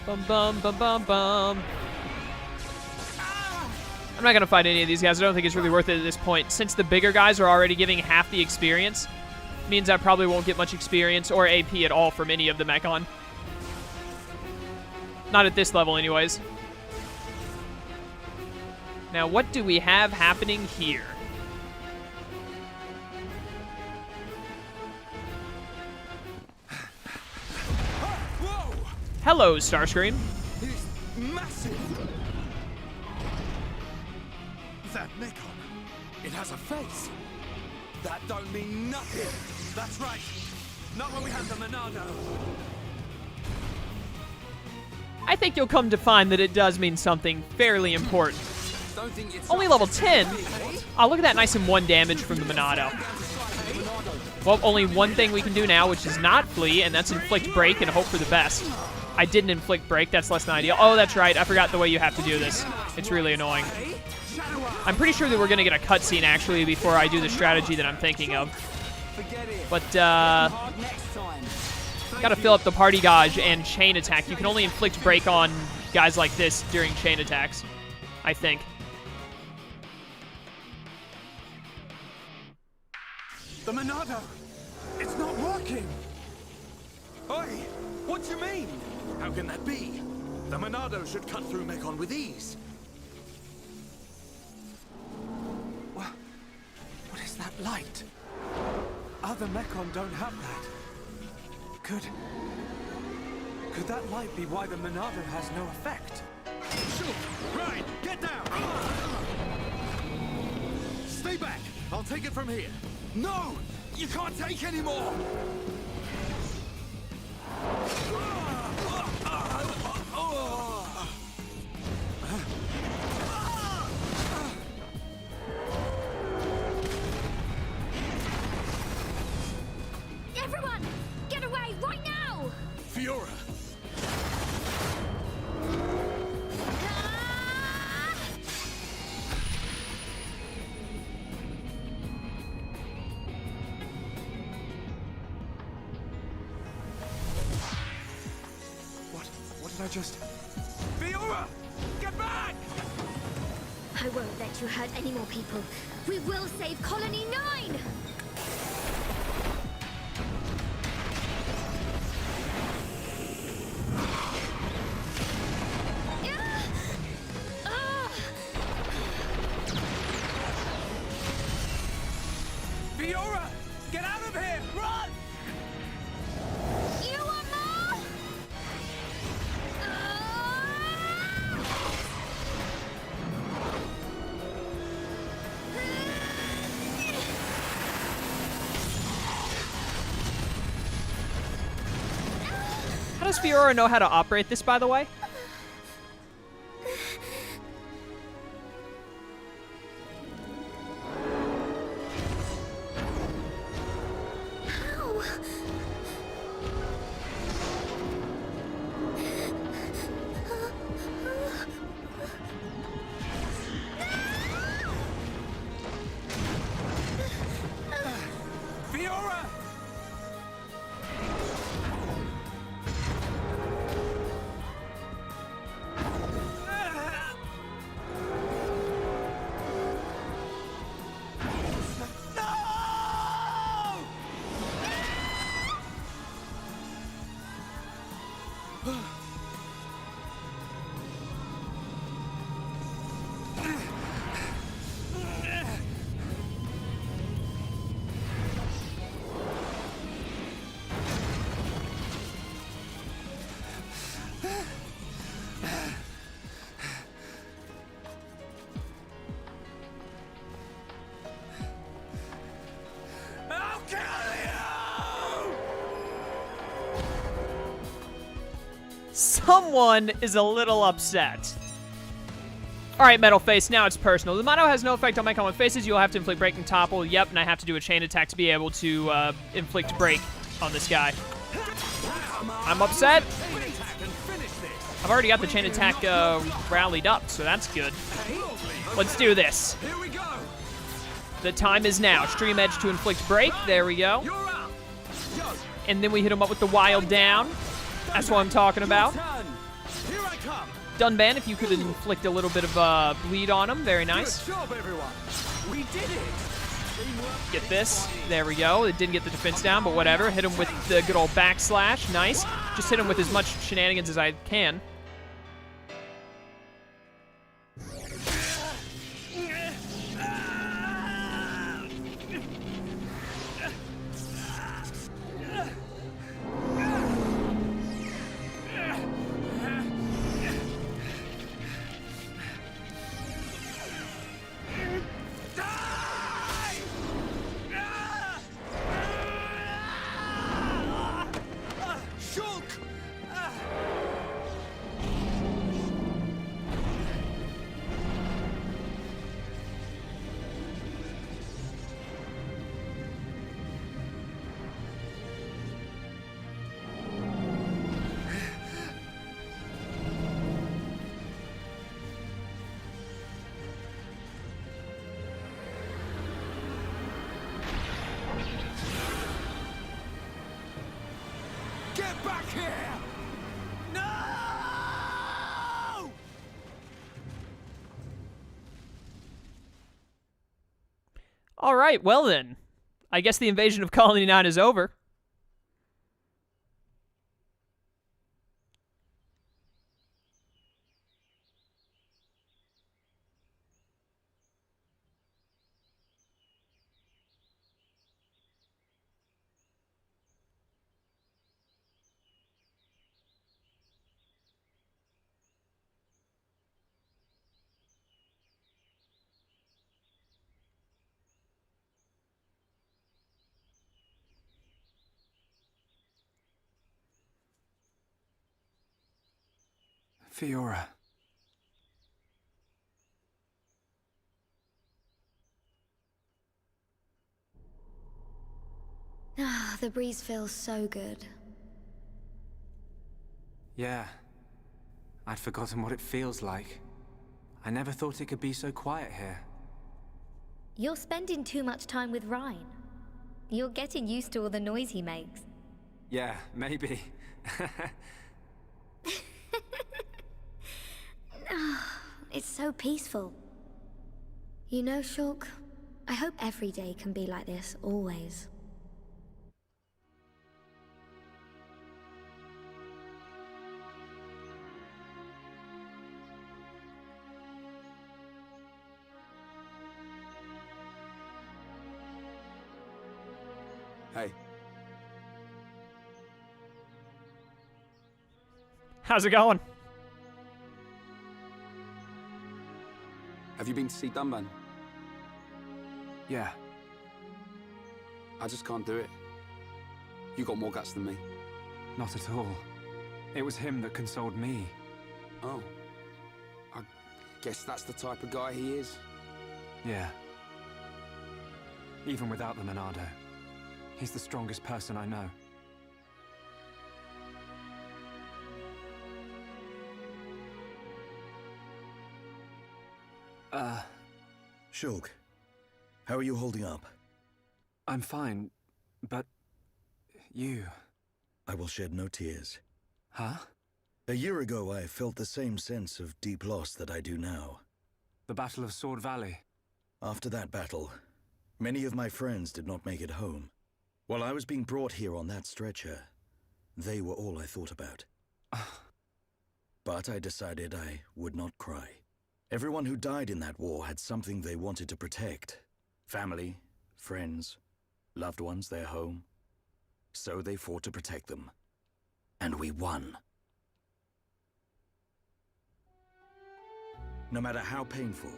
Bum, bum, bum, bum, bum. I'm not going to fight any of these guys. I don't think it's really worth it at this point. Since the bigger guys are already giving half the experience, means I probably won't get much experience or AP at all from any of the Mechon. Not at this level, anyways. Now, what do we have happening here? Hello, Starscream. He's massive. That Mechon, it has a face. That don't mean nothing. That's right. Not when we have the Monado. I think you'll come to find that it does mean something fairly important. Don't think it's Only level 10? Oh, look at that, nice and 1 damage from the Monado. Well, only one thing we can do now, which is not flee, and that's inflict break and hope for the best. I didn't inflict break, that's less than ideal. Oh, that's right, I forgot the way you have to do this. It's really annoying. I'm pretty sure that we're going to get a cutscene, actually, before I do the strategy that I'm thinking of. But, gotta fill up the party gauge and chain attack. You can only inflict break on guys like this during chain attacks, I think. The Monado! It's not working! Oi! What do you mean? How can that be? The Monado should cut through Mechon with ease. What is that light? Other Mechon don't have that. Could that light be why the Monado has no effect? Shulk! Right! Get down! Stay back! I'll take it from here. No! You can't take anymore! Everyone! Get away right now! Fiora! What did I just... Fiora! Get back! I won't let you hurt any more people. We will save Colony 9! Fiora! Get out of here! Run! You want more? How does Fiora know how to operate this, by the way? Fiora! I'll kill you! Someone is a little upset. Alright, Metal Face, now it's personal. The Monado has no effect on Mechon with faces. You'll have to inflict break and topple. Yep, and I have to do a chain attack to be able to inflict break on this guy. I'm upset. I've already got the chain attack rallied up, so that's good. Let's do this. Here we go! The time is now. Stream Edge to inflict break. There we go. You're up! Yo, And then we hit him up with the wild down. That's what I'm talking about. turn! come. Dunban, if you could inflict a little bit of bleed on him. Very nice. Good job, everyone. We did it. Get this. There we go. It didn't get the defense down, but whatever. Hit him with the good old backslash. Nice. Just hit him with as much shenanigans as I can. Shulk! Get back here! No! All right, well then. I guess the invasion of Colony 9 is over. Fiora. Ah, the breeze feels so good. Yeah. I'd forgotten what it feels like. I never thought it could be so quiet here. You're spending too much time with Ryan. You're getting used to all the noise he makes. Yeah, maybe. It's so peaceful. You know, Shulk, I hope every day can be like this, always. Hey, How's it going? have you been to see Dunban? Yeah. I just can't do it. You got more guts than me. Not at all. It was him that consoled me. Oh. I guess that's the type of guy he is. Yeah. Even without the Monado, he's the strongest person I know. Shulk, how are you holding up? I'm fine, but you... I will shed no tears. Huh? A year ago, I felt the same sense of deep loss that I do now. The Battle of Sword Valley. After that battle, many of my friends did not make it home. While I was being brought here on that stretcher, they were all I thought about. But I decided I would not cry. Everyone who died in that war had something they wanted to protect. Family, friends, loved ones, their home. So they fought to protect them. And we won. No matter how painful,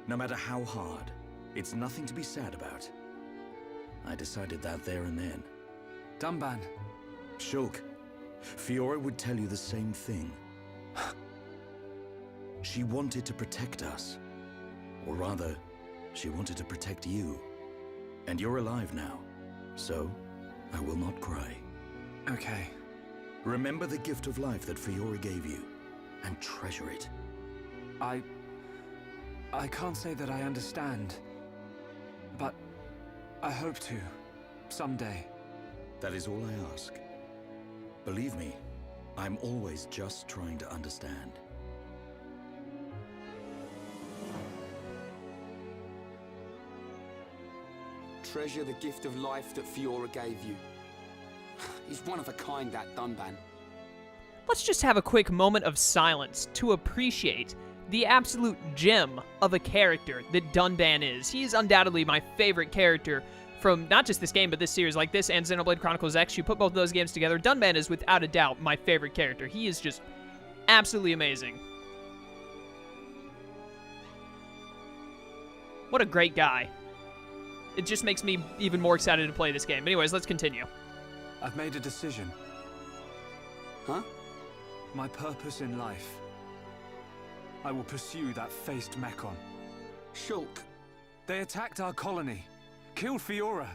no matter how hard, it's nothing to be sad about. I decided that there and then. Dunban. Shulk, Fiora would tell you the same thing. She wanted to protect us. Or rather, she wanted to protect you. And you're alive now, so I will not cry. Okay. Remember the gift of life that Fiora gave you, and treasure it. I can't say that I understand, but I hope to, someday. That is all I ask. Believe me, I'm always just trying to understand. treasure the gift of life that Fiora gave you. He's one of a kind, that Dunban. Let's just have a quick moment of silence to appreciate the absolute gem of a character that Dunban is. He is undoubtedly my favorite character from not just this game, but this series. Like this and Xenoblade Chronicles X, you put both of those games together, Dunban is without a doubt my favorite character. He is just absolutely amazing. What a great guy. It just makes me even more excited to play this game. Anyways, let's continue. I've made a decision. Huh? My purpose in life. I will pursue that faced Mechon. Shulk. They attacked our colony. Killed Fiora.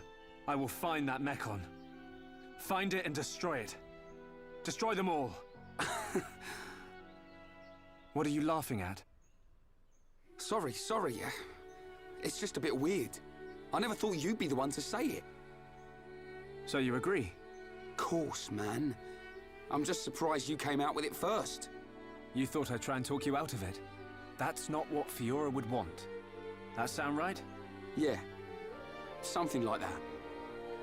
I will find that Mechon. Find it and destroy it. Destroy them all. What are you laughing at? Sorry. It's just a bit weird. I never thought you'd be the one to say it. So you agree? Course, man. I'm just surprised you came out with it first. You thought I'd try and talk you out of it. That's not what Fiora would want. That sound right? Yeah. Something like that.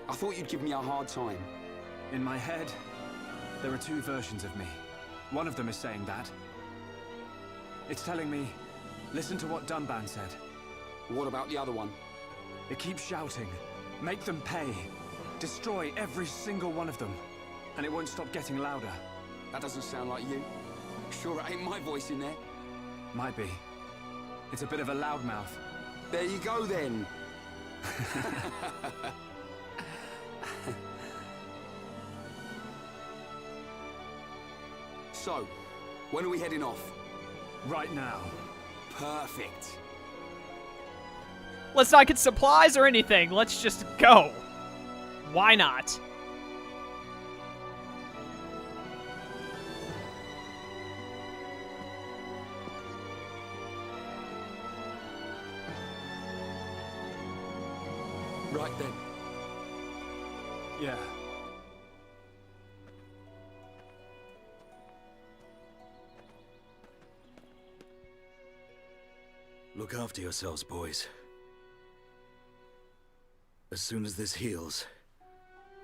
I thought you'd give me a hard time. In my head, there are two versions of me. One of them is saying that. It's telling me, listen to what Dunban said. What about the other one? It keeps shouting, make them pay. Destroy every single one of them. And it won't stop getting louder. That doesn't sound like you. Sure it ain't my voice in there. Might be. It's a bit of a loudmouth. There you go then. So, when are we heading off? Right now. Perfect. Let's not get supplies or anything. Let's just go. Why not? Right then. Yeah. Look after yourselves, boys. As soon as this heals,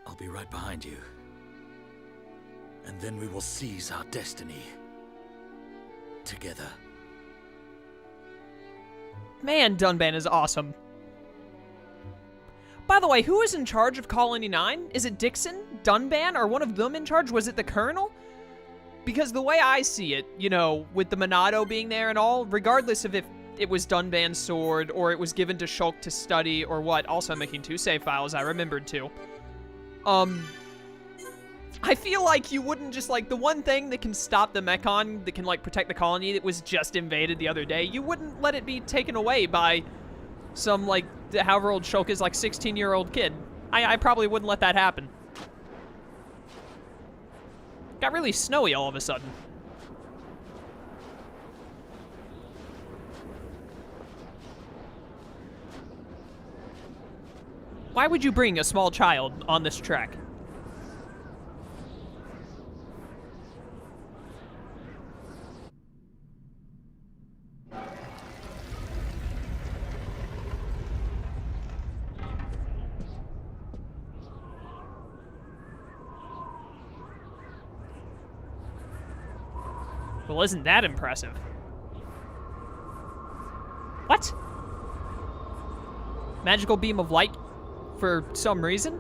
I'll be right behind you. And then we will seize our destiny. Together. Man, Dunban is awesome. By the way, who is in charge of Colony 9? Is it Dixon, Dunban, or one of them in charge? Was it the Colonel? Because the way I see it, you know, with the Monado being there and all, regardless of if it was Dunban's sword or it was given to Shulk to study or what, also I'm making 2 save files, I remembered too. I feel like you wouldn't just, like, the one thing that can stop the Mechon, that can, like, protect the colony that was just invaded the other day, you wouldn't let it be taken away by some, like, however old Shulk is, like, 16-year-old kid. I probably wouldn't let that happen. Got really snowy all of a sudden. Why would you bring a small child on this trek? Well, isn't that impressive? What? Magical beam of light for some reason?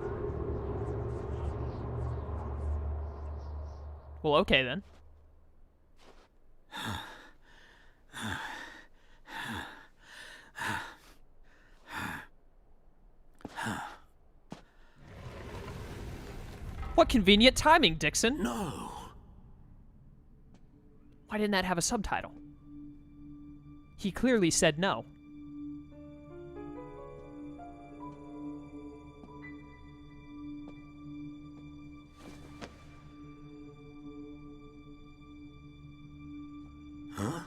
Well, okay then. What convenient timing, Dixon. No! Why didn't that have a subtitle? He clearly said no. Huh?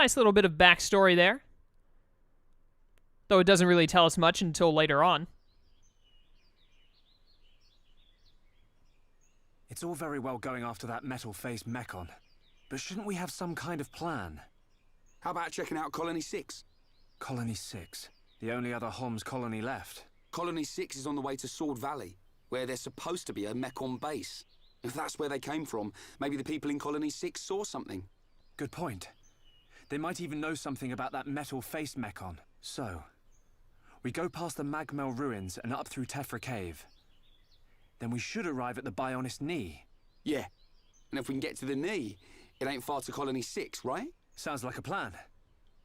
Nice little bit of backstory there. Though it doesn't really tell us much until later on. It's all very well going after that metal-faced Mechon, but shouldn't we have some kind of plan? How about checking out Colony 6? Colony 6, the only other Homs colony left. Colony 6 is on the way to Sword Valley, where there's supposed to be a Mechon base. If that's where they came from, maybe the people in Colony 6 saw something. Good point. They might even know something about that metal-faced Mechon. So, we go past the Magmel ruins and up through Tephra Cave. Then we should arrive at the Bionist Knee. Yeah, and if we can get to the knee, it ain't far to Colony 6, right? Sounds like a plan.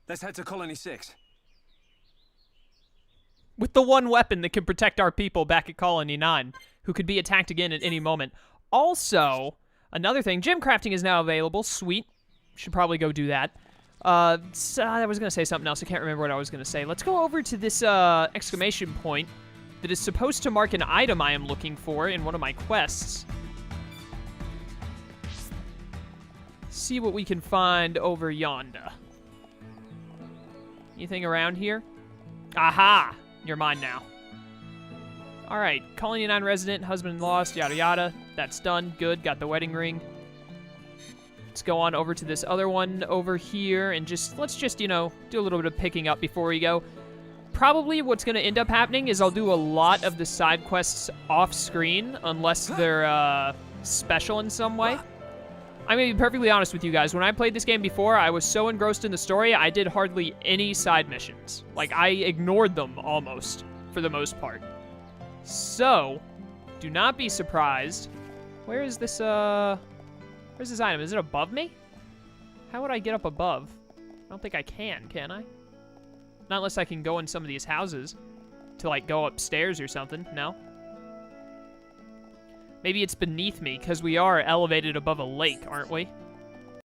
Let's head to Colony 6. With the one weapon that can protect our people back at Colony 9, who could be attacked again at any moment. Also, another thing, gem crafting is now available. Sweet. Should probably go do that. So I was going to say something else. I can't remember what I was going to say. Let's go over to this exclamation point that is supposed to mark an item I am looking for in one of my quests. See what we can find over yonder. Anything around here? Aha! You're mine now. Alright, Colony 9 resident, husband lost, yada yada. That's done. Good, got the wedding ring. Let's go on over to this other one over here and let's just, you know, do a little bit of picking up before we go. Probably what's going to end up happening is I'll do a lot of the side quests off screen unless they're special in some way. I'm going to be perfectly honest with you guys. When I played this game before, I was so engrossed in the story, I did hardly any side missions. Like, I ignored them almost, for the most part. So, do not be surprised. Where is this, where's this item? Is it above me? How would I get up above? I don't think I can I? Not unless I can go in some of these houses to, like, go upstairs or something. No? Maybe it's beneath me, because we are elevated above a lake, aren't we?